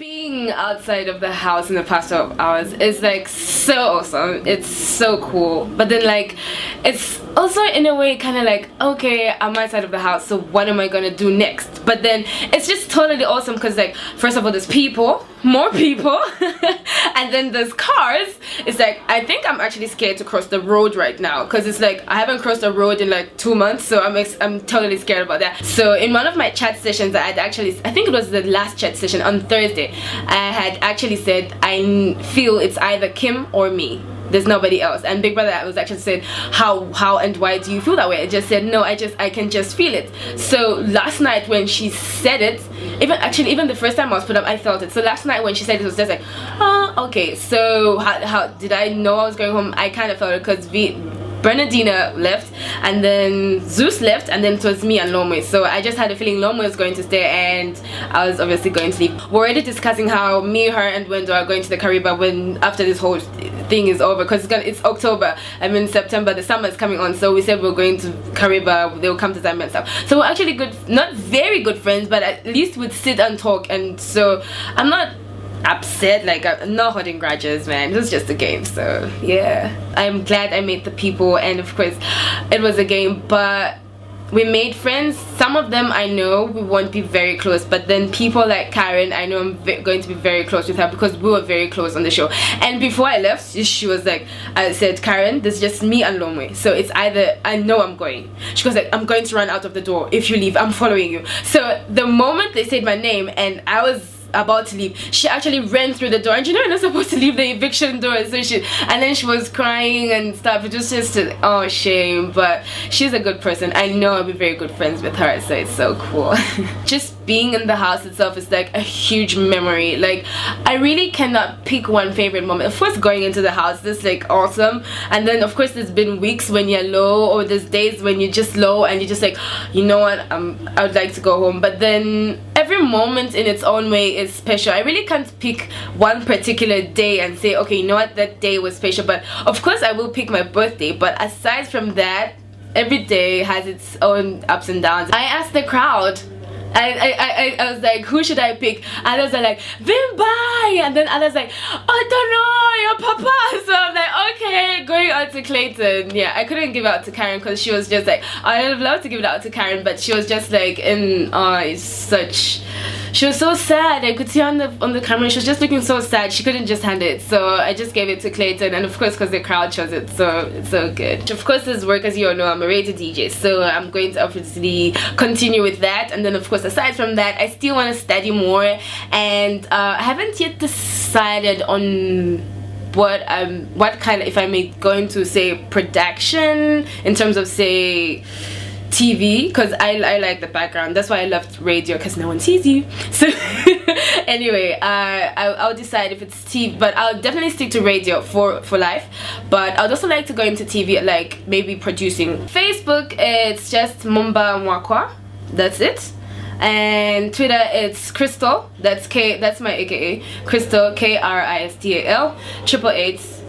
Being outside of the house in the past 12 hours is like so awesome. It's so cool, but then like it's also in a way kind of like, okay, I'm outside of the house, so what am I gonna do next? But then it's just totally awesome because like first of all there's people, more people, and then there's cars. It's like I think I'm actually scared to cross the road right now because it's like I haven't crossed the road in like 2 months, so I'm totally scared about that. So in one of my chat sessions, I think it was the last chat session on Thursday, I had actually said I feel it's either Kim or me. There's nobody else. And Big Brother was actually said, how and why do you feel that way? I just said no, I can just feel it. So last night when she said it, even the first time I was put up, I felt it. So last night when she said it was just like, oh, okay. So how did I know I was going home? I kind of felt it because Bernardina left, and then Zeus left, and then it was me and Lomwe. So I just had a feeling Lomwe was going to stay, and I was obviously going to leave. We're already discussing how me, her, and Wendo are going to the Caribbean after this whole thing is over, because it's October. I mean September, the summer is coming on. So we said we're going to Caribbean. They'll come to Zambia and stuff. So we're actually good, not very good friends, but at least we'd sit and talk. And so I'm not upset, like I'm not holding grudges, man. It was just a game. So yeah, I'm glad I met the people, and of course it was a game, but we made friends. Some of them I know we won't be very close, but then people like Karen, I know I'm going to be very close with her because we were very close on the show. And before I left, she was like, I said, Karen, there's just me and Lomwe, so it's either I know I'm going. She goes like, I'm going to run out of the door. If you leave, I'm following you. So the moment they said my name and I was about to leave, she actually ran through the door, and you know you're not supposed to leave the eviction door, so and then she was crying and stuff. It was just oh, shame, but she's a good person. I know I'll be very good friends with her, so it's so cool. Just being in the house itself is like a huge memory. Like I really cannot pick one favorite moment. Of course going into the house is like awesome, and then of course there's been weeks when you're low, or there's days when you're just low and you're just like, you know what, I would like to go home. But then every moment in its own way is special. I really can't pick one particular day and say, okay, you know what, that day was special. But of course I will pick my birthday, but aside from that, every day has its own ups and downs. I asked the crowd, I was like, who should I pick? Others are like, Vimbai, and then others like, I don't know, your papa. So I'm like, okay, going out to Clayton. Yeah, I couldn't give out to Karen because she was just like, I would love to give it out to Karen, but she was just like she was so sad. I could see on the camera she was just looking so sad. She couldn't just hand it, so I just gave it to Clayton, and of course because the crowd chose it, so it's so good. Of course as work, as you all know, I'm a rated DJ, so I'm going to obviously continue with that. And then of course aside from that, I still want to study more, and I haven't yet decided on what kind of, if I'm going to say production in terms of say TV, because I like the background. That's why I loved radio, because no one sees you. So anyway, I'll decide if it's TV, but I'll definitely stick to radio for life. But I'd also like to go into TV, like maybe producing. Facebook, it's just Mumba Mwakwa, that's it. And Twitter, it's Crystal, that's my AKA Crystal, Kristal, 888